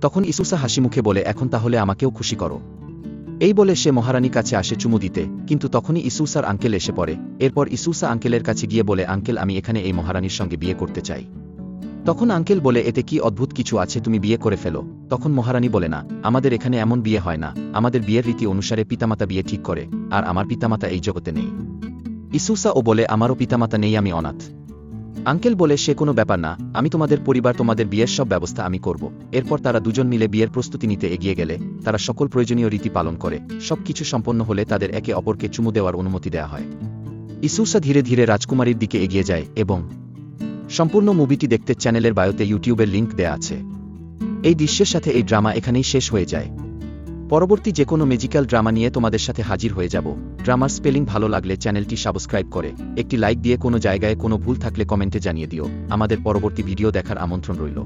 তখন ইসুসা হাসিমুখে বলে, এখন তাহলে আমাকেও খুশি করো। এই বলে সে মহারানীর কাছে আসে চুমু দিতে, কিন্তু তখনই ইসুসার আঙ্কেল এসে পড়ে। এরপর ইসুসা আঙ্কেলের কাছে গিয়ে বলে, আঙ্কেল আমি এখানে এই মহারানীর সঙ্গে বিয়ে করতে চাই। তখন আঙ্কেল বলে, এতে কি অদ্ভুত কিছু আছে, তুমি বিয়ে করে ফেলো। তখন মহারানী বলে, না, আমাদের এখানে এমন বিয়ে হয় না, আমাদের বিয়ের রীতি অনুসারে পিতামাতা বিয়ে ঠিক করে, আর আমার পিতামাতা এই জগতে নেই। ইসুসা ও বলে, আমারও পিতামাতা নেই, আমি অনাথ। আঙ্কেল বলে, সে কোনো ব্যাপার না, আমি তোমাদের পরিবার, তোমাদের বিয়ের সব ব্যবস্থা আমি করব। এরপর তারা দুজন মিলে বিয়ের প্রস্তুতি নিতে এগিয়ে গেলে তারা সকল প্রয়োজনীয় রীতি পালন করে। সবকিছু সম্পন্ন হলে তাদের একে অপরকে চুমু দেওয়ার অনুমতি দেওয়া হয়। ইসুসা ধীরে ধীরে রাজকুমারীর দিকে এগিয়ে যায় এবং সম্পূর্ণ মুভিটি দেখতে চ্যানেলের বায়োতে ইউটিউবের লিংক দেয়া আছে। এই দৃশ্যের সাথে এই ড্রামা এখানেই শেষ হয়ে যায়। পরবর্তী যে কোনো ম্যাজিক্যাল ড্রামা নিয়ে তোমাদের সাথে হাজির হয়ে যাব। ড্রামার স্পেলিং ভালো লাগলে চ্যানেলটি সাবস্ক্রাইব করে একটি লাইক দিয়ে কোনো জায়গায় কোনো ভুল থাকলে কমেন্টে জানিয়ে দিও। আমাদের পরবর্তী ভিডিও দেখার আমন্ত্রণ রইল।